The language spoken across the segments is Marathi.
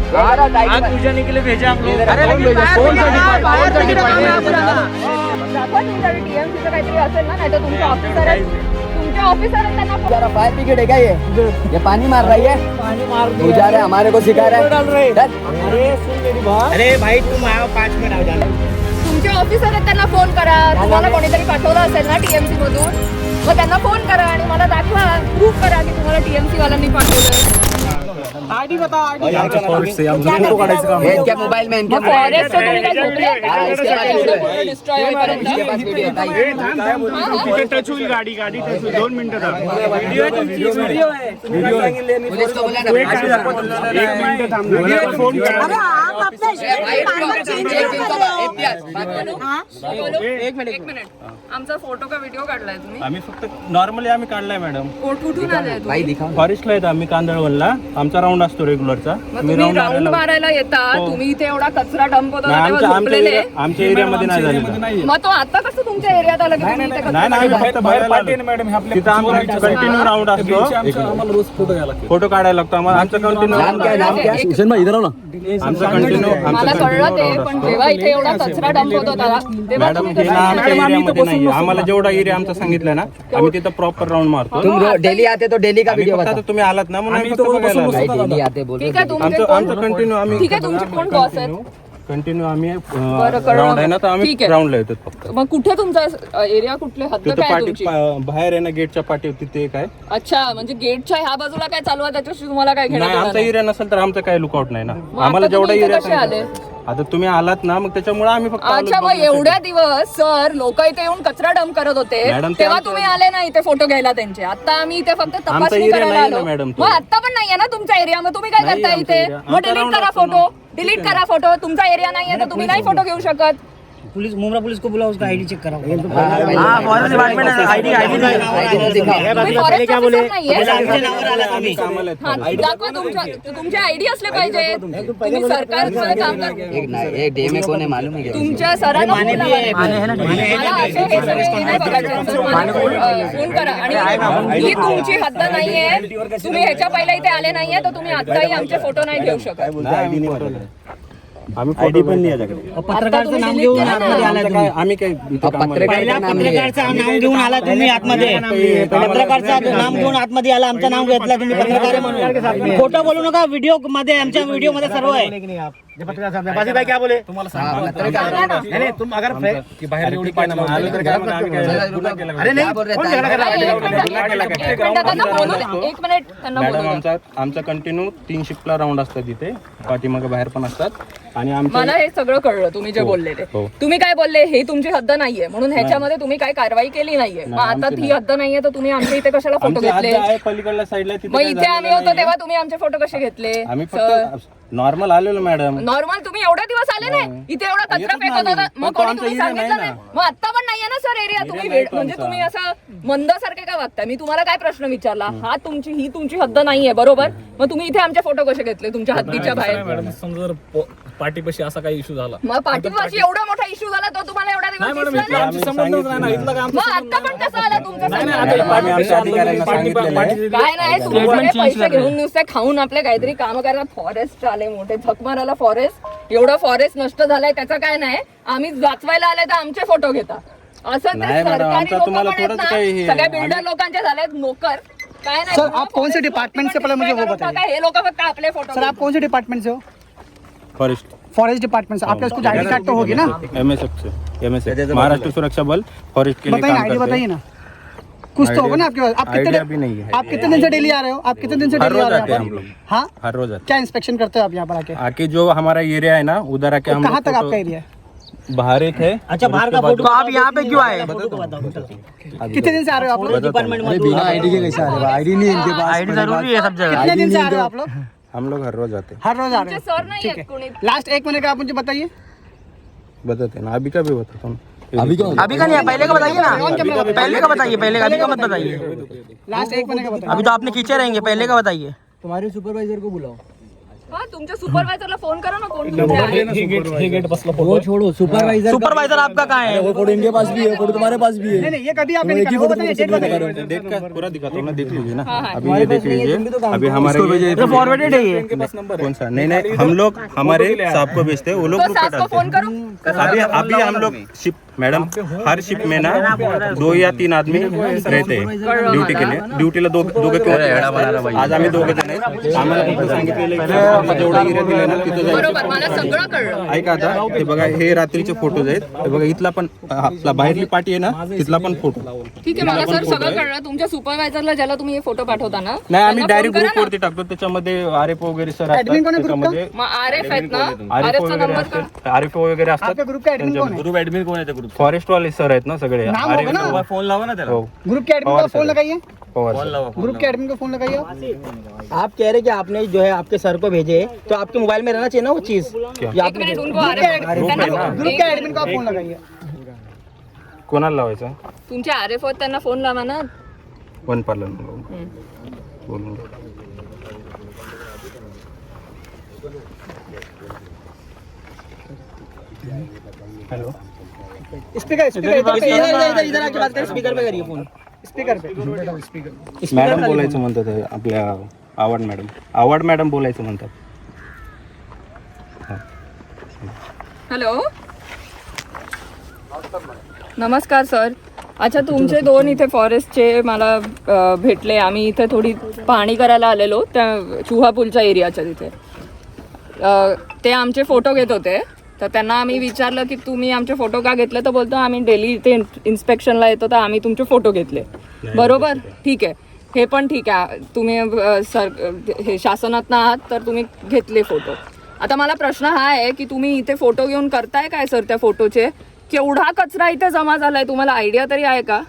पूजा के लिए भेजा हम लोग। टीएमसीचं काहीतरी असेल ना, नाही तर तुमचे ऑफिसर आहेत, तुमचे ऑफिसर आहेत त्यांना जरा फायर ब्रिगेड है क्या ये पानी मार रही है, तू जा रहा है हमारे को सिखा रहा है। अरे भाई तुम आओ 5 मिनट आ जाना। तुमचे ऑफिसर आहेत त्यांना फोन करा, तुम्हाला कोणीतरी पाठवलं असेल ना टीएमसी मधून, मग त्यांना फोन करा आणि मला दाखवा, प्रूफ करा की तुम्हाला टीएमसी वाल्यांनी पाठवलंय। आईडी बता, आईडी क्या मोबाइल में इनके फॉरेस्ट से तुम्ही काय झोपले? डिस्ट्रॉय होईपर्यंत टच होईल गाडी टच होईल 2 मिनिटं पुलिस को बोला फोन करा। एक मिनिट, आमचा फोटो का व्हिडिओ काढलाय तुम्ही? आम्ही फक्त नॉर्मली आम्ही काढलाय मॅडम। कुठून आलाय भाई दिखा फॉरेस्टला येतो आम्ही, कांदळवनला आमचा राऊंड असतो रेग्युलरचा। मग तुम्ही राऊंड मारायला येता, तुम्ही इथे एवढा कचरा डंप होता तेव्हा झोपलेले, आमच्या एरियामध्ये नाही झालेलं। मग तो आता कसं तुमच्या एरियात आला की तुम्ही इथे कचरा नाही फक्त बाहेर तिथं आमचा कंटिन्यू राऊंड असतो, फोटो काढायला लागतो आम्हाला। आमचा कंटिन्यू आमचा कंटिन्यू मला कळलं ते, पण जेव्हा इथे एवढा कचरा डंप होत होता तेव्हा मॅडम तुम्ही हे कसं ना आमच्या एरियामध्ये नाही, आम्हाला जेवढा एरिया आमचा सांगितलं ना आम्ही तिथं प्रॉपर राऊंड मारतो। तुम डेली आते तो डेली का आम्ही वीडियो फक्त बता। आता तुम्ही आलात ना म्हणून आम्ही फक्त बघायला आलो। भाई डेली आते बोल ठीक आहे, तुमचे आमचं कंटिन्यू आम्ही ठीक आहे, तुमचे कोण बॉस आहेत? कंटिन्यू आम्ही बरं, कळलं. राऊंड आहे ना, तर आम्ही ठीक आहे. राऊंडला येतो फक्त। मग कुठे तुमचा एरिया, कुठले हद्द तिथं काय आहे पाठी तुमची? बाहेर आहे ना, गेटच्या पाठी तिथे एक आहे। अच्छा, म्हणजे गेटच्या ह्या बाजूला काय चालू आहे त्याच्याशी तुम्हाला काय घेणं नाही, देणं आमचा नाही? एरिया नसेल तर आमचं काही लुकआउट नाही ना। मग आम्हाला आता जेवढा तुम्ही इथे एरिया कसे आले? आता तुम्ही आलात ना, मग त्याच्यामुळे आम्ही फक्त आलो अच्छा, मग बघण्यासाठी। एवढ्या दिवस सर लोक इथे येऊन कचरा डंप करत होते, मॅडम, ते तेव्हा आमचं- तुम्ही आले नाही इथे फोटो घ्यायला त्यांचे। आता आम्ही इथे फक्त तपासणी area करायला नाही ना, आलो। मॅडम, तो. मग आता पण नाहीये ना तुमचा एरिया, मग तुम्ही काय नाही करता आमचा इथे? area. मग आमचा डिलीट round करा असतो फोटो, ना. डिलीट करा फोटो। तुमचा एरिया नाहीये तर तुम्ही नाही फोटो घेऊ शकत। पुलिस मुंब्रा पुलिस को बुलाओ, उसका आईडी चेक कराओ। फॉरेस्ट डिपार्टमेंट आईडी तुम्ही फॉरेस्ट ऑफिसर नाहीये? कामाला आहेत. हा, दाखवा तुमचे आयडी असले पाहिजे। तुम्ही सरकारचं काम कर, एक डे में कौन है मालूम है क्या? तुमच्या सरांना फोन लावा. मला असे हे सगळे हे नाही बघायचे. सर, मला फोन करा आणि ही तुमची हद्द नाहीये। तुम्ही ह्याच्या पहिला इथे आले नाहीये तर तुम्ही आताही आमचे फोटो नाही घेऊ शकत। आम्ही आयडी पण नाही याच्याकडे। पत्रकारचं नाव घेऊन आतमध्ये आला तुम्ही। आम्ही काय इथं कामाला- पहिल्या पत्रकारचं नाव घेऊन आला तुम्ही आतमध्ये, पत्रकारचं नाम घेऊन आतमध्ये आला, आमचं नाव घेतलं तुम्ही पत्रकार आहे म्हणून। खोटं बोलू नका, व्हिडिओ मध्ये आमच्या व्हिडिओ मध्ये सर्व आहे। भाई क्या बोले नहीं तुम अगर बाहर एवढी काय ना आलो तर काय, मग आम्ही काय गुन्हा केला का? अरे नाही बोल रहे कोण थे? झगडा कर रहा है? एक मिनिट त्यांना बोलू मॅडम द्या. आमचा कंटिन्यू 3 शिफ्टला राऊंड असतात तिथे, पाठीमागे बाहेर पण असतात। आणि आमच्या मला हे सगळं कळलं तुम्ही जे बोलले ते। हो. तुम्ही काय बोलले, हे तुमची हद्द नाहीये म्हणून ह्याच्यामध्ये तुम्ही काय कारवाई केली नाहीये। मग आता ही हद्द नाहीये तर तुम्ही आमच्या इथे कशाला फोटो आमच्या घेतले? आहे पलीकडल्या साईडला, तिथे मग काय इथे झालेलं आम्ही होतो नाहीये. तेव्हा तुम्ही आमचे फोटो कसे घेतले? आम्ही सर, फक्त नॉर्मल आलेलो मॅडम। नॉर्मल तुम्ही एवढे दिवस आले नाही, इथे एवढा कचरा येतोच फेकत ना होता, आम्ही. मग पण तो कोणी आमचा तुम्ही area सांगितलं नाही नाही? ना. मग आता पण नाहीये ना सर एरिया, तुम्ही नाही तो म्हणजे आमचा. तुम्ही असं मंदसारखे का वागताय? मी तुम्हाला काय प्रश्न विचारला, ही तुमची हद्द नाहीये बरोबर, मग तुम्ही इथे आमचे फोटो कसे घेतले तुमच्या हद्दीच्या बाहेर? मॅडम समजा जर पाठीपाशी असा काही इश्यू झाला, मग पाठीपाशी एवढा मोठा इश्यू झाला तो तुम्हाला एवढा दिवस दिसला नाही? आमची संबंधच नाही ना, इथला काय आमचा मग आता पण कसं आला तुमचा नाही, संबंध? आम्ही आमच्या अधिकाऱ्यांना सांगितलेलं आहे. काय नाही, तुम्ही सगळे पैसे घेऊन नुसते खाऊन आपले काहीतरी काम करतात। फॉरेस्ट आले मोठे, झक मारायला फॉरेस्ट, एवढं फॉरेस्ट नष्ट झालंय त्याचं काय नाही, आम्ही वाचवायला आले तर आमचे फोटो घेता असं ते नाही मॅडम, सरकारी आमचं लोकं तुम्हाला पण आहेत थोडंच ना, काही हे- सगळ्या बिल्डर लोकांचे झालेत नोकर। काय नाही, सर, आप कौन से डिपार्टमेंट से पहले मुझे वो बताइए। हे लोक फक्त आपले फोटो सर आप कौन से डिपार्टमेंट से हो? फॉरेस्ट फॉरेस्ट डिपार्टमेंट से। आपके पास कुछ आईडी कार्ड तो होगी ना? MSF से, MSF महाराष्ट्र सुरक्षा बल फॉरेस्ट के लिए बताइए काम आईडी करते बताइए हैं। ना, कुछ तो होगा ना आपके पास। आप आइडिया भी नहीं है। आप कितने दिन से डेली आ रहे हो? आप कितने दिन से हर डेली आ रोज रहे आते हैं हो हम यहाँ लोग, पर? हाँ, हर रोज आते क्या इंस्पेक्शन करते हो आप यहाँ पर आके? हैं। आके जो हमारा एरिया है ना, उधर आके हम कहाँ लोग तक फोटो- आपका एरिया है? बाहर एक है। अच्छा, बाहर का फोटो। तो आप यहाँ पे क्यों आए? अभी कितने दिन से आ रहे हो आप लोग? डिपार्टमेंट में आईडी के कैसे आ रहे? आईडी नहीं इनके पास। आईडी जरूरी है सब जगह। कितने दिन से आ रहे हो आप लोग? हम लोग हर रोज आते हैं। हर रोज आ रहे तुमचे हो? सर नाही आहेत कोणी? लास्ट एक महीने का आप मुझे बताइए। बताते हैं ना, अभी का भी बताता हूँ। अभी क्या अभी का नहीं है, पहले का बताइए ना, पहले का बताइए, पहले का, अभी का मत बताइए। लास्ट एक महीने का बताइए। अभी तो आपने खींचे रहेंगे, पहले का बताइए। तुम्हारे सुपरवाइजर को बुलाओ। हा तुमच्या सुपरवायझरला फोन करा ना कोण कुठे आहे. हे गेट बसला वो छोड़ो सुपरवाइजर सुपरवाइजर आपका कहाँ है? वो फोटो इनके पास भी है, फोटो तुम्हारे पास भी है। नहीं ये कभी आपने निकाला, वो बताइए, डेट बताइए। डेट का पूरा दिखाता हूँ ना, देख लीजिए ना। हाँ, हाँ। अभी ये देख लीजिए, अभी हमारे फॉरवर्डेड है ये। कौन सा? नहीं हम लोग हमारे साहब को भेजते हैं, वो लोग तो ग्रुप पे सास को डालते फोन करो. हैं। अभी हम लोग शिप मैडम हर शिप में ना 2 या 3 आदमी रहते हैं ड्यूटी के लिए. ड्युटीला दोघे किंवा आज आम्ही दोघे जण आहेत. आम्हाला फक्त सांगितलेलं आहे की जेवढा एरिया दिलाय ना तिथं जायचं. बरोबर मला सगळं कळलं. ऐका आता, हे बघा हे रात्रीचे फोटोज आहेत. हे बघा इथला पण आपला बाहेरली पार्टी आहे ना तिथला पण फोटो. ठीक आहे मला सर सगळं कळलं. तुमच्या सुपरवायझरला ज्याला तुम्ही हे फोटो पाठवता ना नाही आम्ही त्यांना डायरेक्ट फोन करा ग्रुप ना. वरती टाकतो, त्याच्यामध्ये आरएफ वगैरे सर असतात. Admin कोण आहे ग्रुपचा? त्याच्यामध्ये मग आरएफ आहेत ना आरएफ आरएफचा वगैरे नंबर असतात, आरएफ वगैरे असतात. आपके ग्रुप का एडमिन कौन है? ग्रुप ऍडमिन कोण आहे त्या ग्रुप? फॉरेस्ट वाले सर आहेत ना सगळे. नाम होगा ना? फोन लावा ना त्याला. ग्रुप के एडमिन को फोन लगाइए, फोन ग्रुप के एडमिन को फोन लगाइए। आप कह रहे कि आपने जो है आपके सर को भेजे, तो आपके मोबाइल में रहना चाहिए ना वो चीज। क्या? ये एक आपने मिनिट उनको आरएफ ग्रुप के एडमिन को आप फोन लगाइए। कोणाला लावायचं? तुमचे आरएफ आहेत त्यांना फोन लावा ना. वन पार्लर बोलून घे. हॅलो स्पीकर स्पीकर इधर आके बात करें, स्पीकर पे करिए फोन। स्पीकर पे मॅडम बोलायचं म्हणतात हे आपल्या आवड मॅडम बोलायचं म्हणतात. हॅलो नमस्कार सर. अच्छा तुमचे 2 इथे फॉरेस्टचे मला भेटले. आम्ही इथे थोडी पाहणी करायला आलेलो त्या चुहापूलच्या एरियाच्या तिथे. ते आमचे फोटो घेत होते तर त्यांना आम्ही विचारलं की तुम्ही आमचे फोटो का घेतले, तर बोलतो आम्ही डेली इथे इन्स्पेक्शनला येतो तर आम्ही तुमचे फोटो घेतले. बरोबर ठीक आहे, हे पण ठीक आहे. तुम्ही हे शासनात आहात तर तुम्ही घेतले फोटो. आता मला प्रश्न हा आहे की तुम्ही इथे फोटो घेऊन करताय काय सर त्या फोटोचे? केवढा कचरा इथे जमा झालाय तुम्हाला आयडिया तरी आहे का?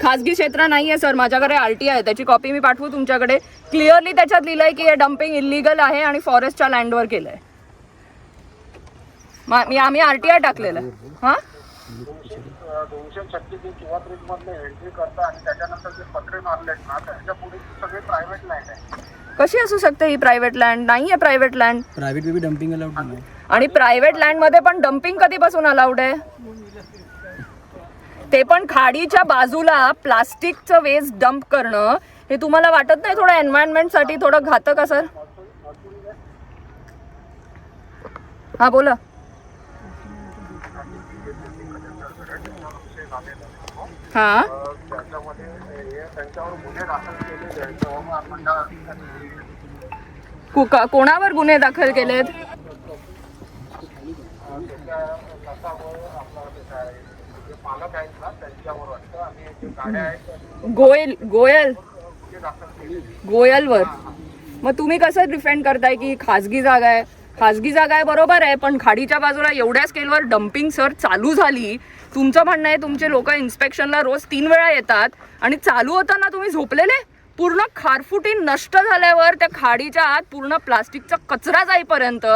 खासगी क्षेत्र नाहीये सर, माझ्याकडे आरटी आहे, त्याची कॉपी मी पाठवू तुमच्याकडे. क्लिअरली त्याच्यात लिहिलंय की हे डम्पिंग इलिगल आहे आणि फॉरेस्टच्या लँडवर केलंय. आम्ही आरटीआय टाकलेलं आहे. हा 236 मधले एंट्री करता आणि त्याच्यानंतर जे पत्रे मारलेत ना त्याच्या पुढे सगळे प्रायव्हेट लँड आहे. कशी असू शकते ही प्रायव्हेट लँड? नाहीये प्रायव्हेट लँड. प्राइवेट में भी डंपिंग अलाउड नहीं है। आणि प्रायव्हेट लँड मध्ये पण डम्पिंग कधीपासून अलाउड आहे? ते पण खाडीच्या बाजूला प्लास्टिकचं वेस्ट डंप करणं हे तुम्हाला वाटत नाही थोडं एन्व्हायरमेंट साठी थोडं घातक का सर? हा बोला. हा त्यांच्यावर गुन्हे दाखल केलेले आहेत. कोणावर गुन्हे दाखल केलेत? मालक आहेत ना त्यांच्यावर वाटतं आणि जे गाड्या आहेत गोयलवर. मग तुम्ही कसं डिफेंड करताय की खासगी जागा आहे? खासगी जागा आहे बरोबर आहे, पण खाडीच्या बाजूला एवढ्या स्केलवर डम्पिंग सर चालू झाली. तुमचं म्हणणं आहे तुमचे लोक इन्स्पेक्शनला रोज 3 वेळा येतात आणि चालू होताना तुम्ही झोपलेले? पूर्ण खारफुटी नष्ट झाल्यावर त्या खाडीच्या आत पूर्ण प्लास्टिकचा कचरा जाईपर्यंत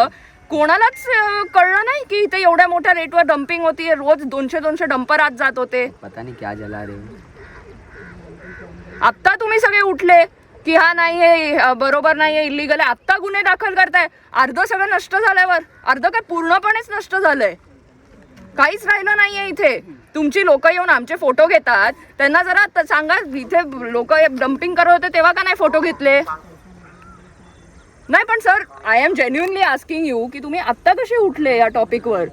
कोणालाच कळलं नाही की इथे एवढ्या मोठ्या रेटवर डम्पिंग होतीये. रोज 200 डंपर आत जात होते. पता नहीं क्या जला रहे हो. आत्ता तुम्ही सगळे उठले की हा नाहीये बरोबर नाहीये इलिगल आहे, आत्ता गुन्हे दाखल करताय. अर्ध सगळं नष्ट झाल्यावर, अर्ध काय पूर्णपणेच नष्ट झालंय, काहीच राहिलं नाहीये इथे. तुमची लोक येऊन आमचे फोटो घेतात, त्यांना जरा सांगा इथे लोक डम्पिंग करत होते तेव्हा का नाही फोटो घेतले? नाही पण sir I am genuinely asking you की तुम्ही आत्ता कसे उठले या टॉपिकवर?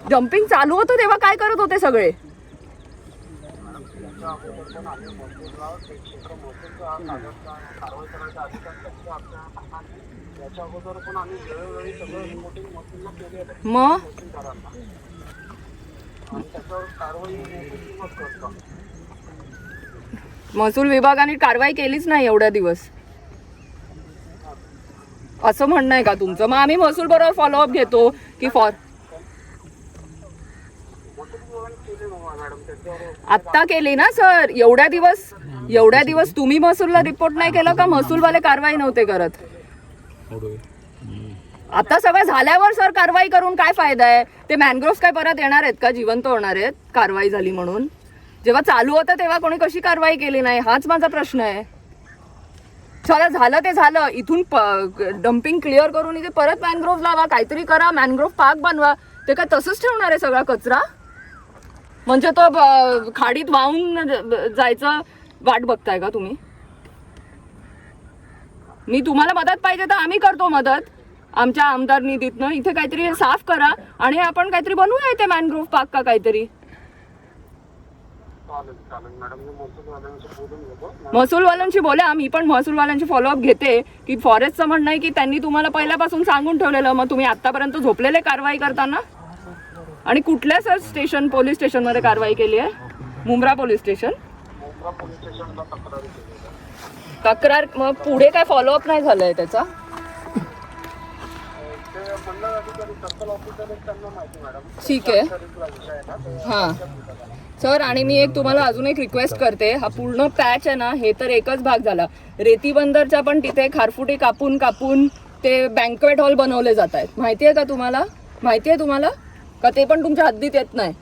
डम्पिंग चालू होतं तेव्हा काय करत होते सगळे? मग महसूल विभागाने कारवाई केलीच नाही एवढ्या दिवस असं म्हणणं आहे का तुमचं? मग आम्ही महसूल बरोबर फॉलोअप घेतो की आत्ता केली ना सर? एवढ्या दिवस तुम्ही महसूलला रिपोर्ट नाही केलं का? महसूलवाले कारवाई नव्हते करत. आता सगळं झाल्यावर सर कारवाई करून काय फायदा आहे? ते मॅनग्रोव्ह काय परत येणार आहेत का? जिवंत होणार आहेत कारवाई झाली म्हणून? जेव्हा चालू होतं तेव्हा कोणी कशी कारवाई केली नाही हाच माझा प्रश्न आहे. चला झालं ते झालं, इथून डम्पिंग क्लिअर करून इथे परत मॅनग्रोव्ह लावा, काहीतरी करा, मॅनग्रोव्ह पार्क बनवा. ते काय तसंच ठेवणार आहे सगळा कचरा? म्हणजे तो खाडीत वाहून जायचं वाट बघताय का तुम्ही? मी तुम्हाला मदत पाहिजे तर आम्ही करतो मदत आमच्या आमदार निधीतनं. इथे काहीतरी साफ करा आणि आपण काहीतरी बनवूया इथे मॅनग्रोव्ह पार्क का काहीतरी. महसूलवाल्यांशी बोला, मी पण महसूलवाल्यांची फॉलोअप घेते की फॉरेस्टचं म्हणणं आहे की त्यांनी तुम्हाला पहिल्यापासून सांगून ठेवलेलं, मग तुम्ही आतापर्यंत झोपलेले कारवाई करताना. आणि कुठल्या सर स्टेशन पोलीस स्टेशनमध्ये कारवाई केली आहे? Mumbra police station. तक्रार, मग पुढे काय फॉलोअप नाही झालंय त्याचा? ठीक आहे, हां सर. आणि मी एक तुम्हाला अजून एक रिक्वेस्ट करते, हा पूर्ण पॅच आहे ना, हे तर एकच भाग झाला. रेती बंदरच्या पण तिथे खारफुटी कापून कापून ते बँक्वेट हॉल बनवले जात आहेत. माहिती आहे का तुम्हाला? माहिती आहे तुम्हाला का ते पण तुमच्या हद्दीत येत नाही?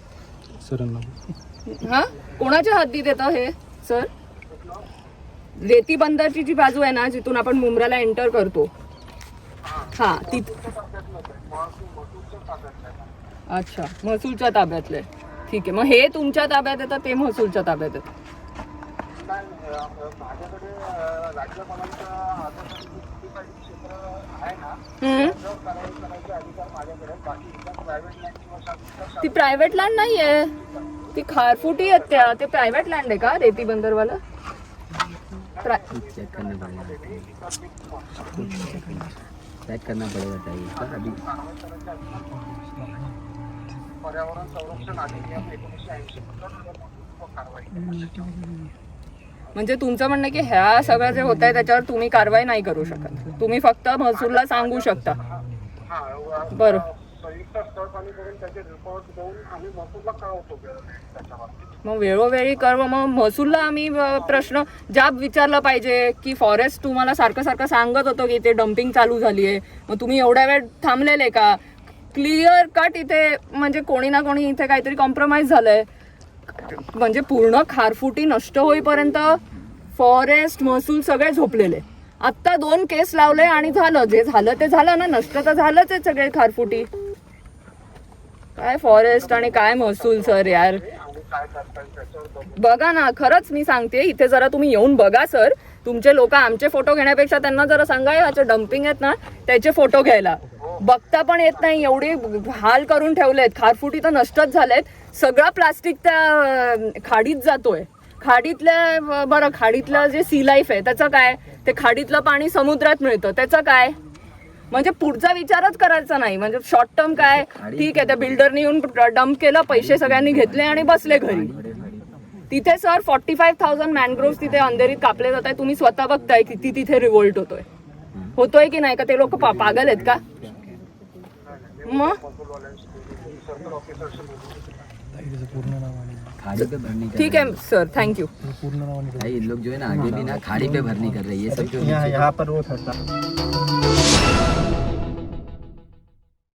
हा, कोणाच्या हद्दीत येतं हे सर? रेती बंदरची जी बाजू आहे ना, जिथून आपण मुंब्राला एंटर करतो, हा तिथे. अच्छा, महसूलच्या ताब्यातले. ठीक आहे, मग हे तुमच्या ताब्यात येतं, ते महसूलच्या ताब्यात येतं. ती प्रायव्हेट लँड नाही आहे, ती खारफुटी आहेत त्या. ते प्रायव्हेट लँड आहे का रेती बंदरवाला? चेक करना पड़ेगा अभी. पर्यावरण संरक्षण अधिनियम 1980 कारवाई. म्हणजे तुमचं म्हणणं की ह्या सगळं जे होत आहे त्याच्यावर तुम्ही कारवाई नाही करू शकत, तुम्ही फक्त महसूलला सांगू शकता. बरं, संयुक्त स्थळपाणी करून त्याचे रिपोर्ट देऊन आम्ही महसूलला कळवतो त्याच्यावर. मग वेळोवेळी कर. मग महसूलला आम्ही प्रश्न जाब विचारला पाहिजे की फॉरेस्ट तुम्हाला सारखं सारखं सांगत होतं की ते डम्पिंग चालू झाली आहे, मग तुम्ही एवढ्या वेळ थांबलेले का? क्लिअर कट इथे म्हणजे कोणी ना कोणी इथे काहीतरी कॉम्प्रोमाइज झालंय. म्हणजे पूर्ण खारफुटी नष्ट होईपर्यंत फॉरेस्ट महसूल सगळे झोपलेले. आत्ता 2 केस लावले आणि झालं, जे झालं ते झालं ना, नष्ट तर झालंच आहे सगळे खारफुटी. काय फॉरेस्ट आणि काय महसूल सर यार. बघा ना, खरंच मी सांगते, इथे जरा तुम्ही येऊन बघा सर. तुमचे लोक आमचे फोटो घेण्यापेक्षा त्यांना जरा सांगा ह्याचे डम्पिंग आहेत ना त्याचे फोटो घ्यायला. बघता पण येत नाही, एवढे हाल करून ठेवलेत. खारफुटी तर नष्टच झालेत. सगळा प्लास्टिक त्या खाडीत जातोय. खाडीतल्या बरं, खाडीतलं जे सी लाईफ आहे त्याचं काय? ते खाडीतलं पाणी समुद्रात मिळतं त्याचं काय? म्हणजे पुढचा विचारच करायचा नाही. म्हणजे शॉर्ट टर्म काय, ठीक आहे, त्या बिल्डरने येऊन डम्प केलं, पैसे सगळ्यांनी घेतले आणि बसले घरी. तिथे सर 45,000 मॅनग्रोव्ह तिथे अंधेरीत कापले जात आहे. तुम्ही स्वतः बघताय किती तिथे रिव्होल्ट होतोय की नाही का? ते लोक पागल आहेत का? मग खाड़ी पे भरनी कर ठीक है सर, थैंक यू. भाई इन लोग जो है ना आगे भी ना खाड़ी पे भरनी कर रही है सब जो यहाँ पर वो था.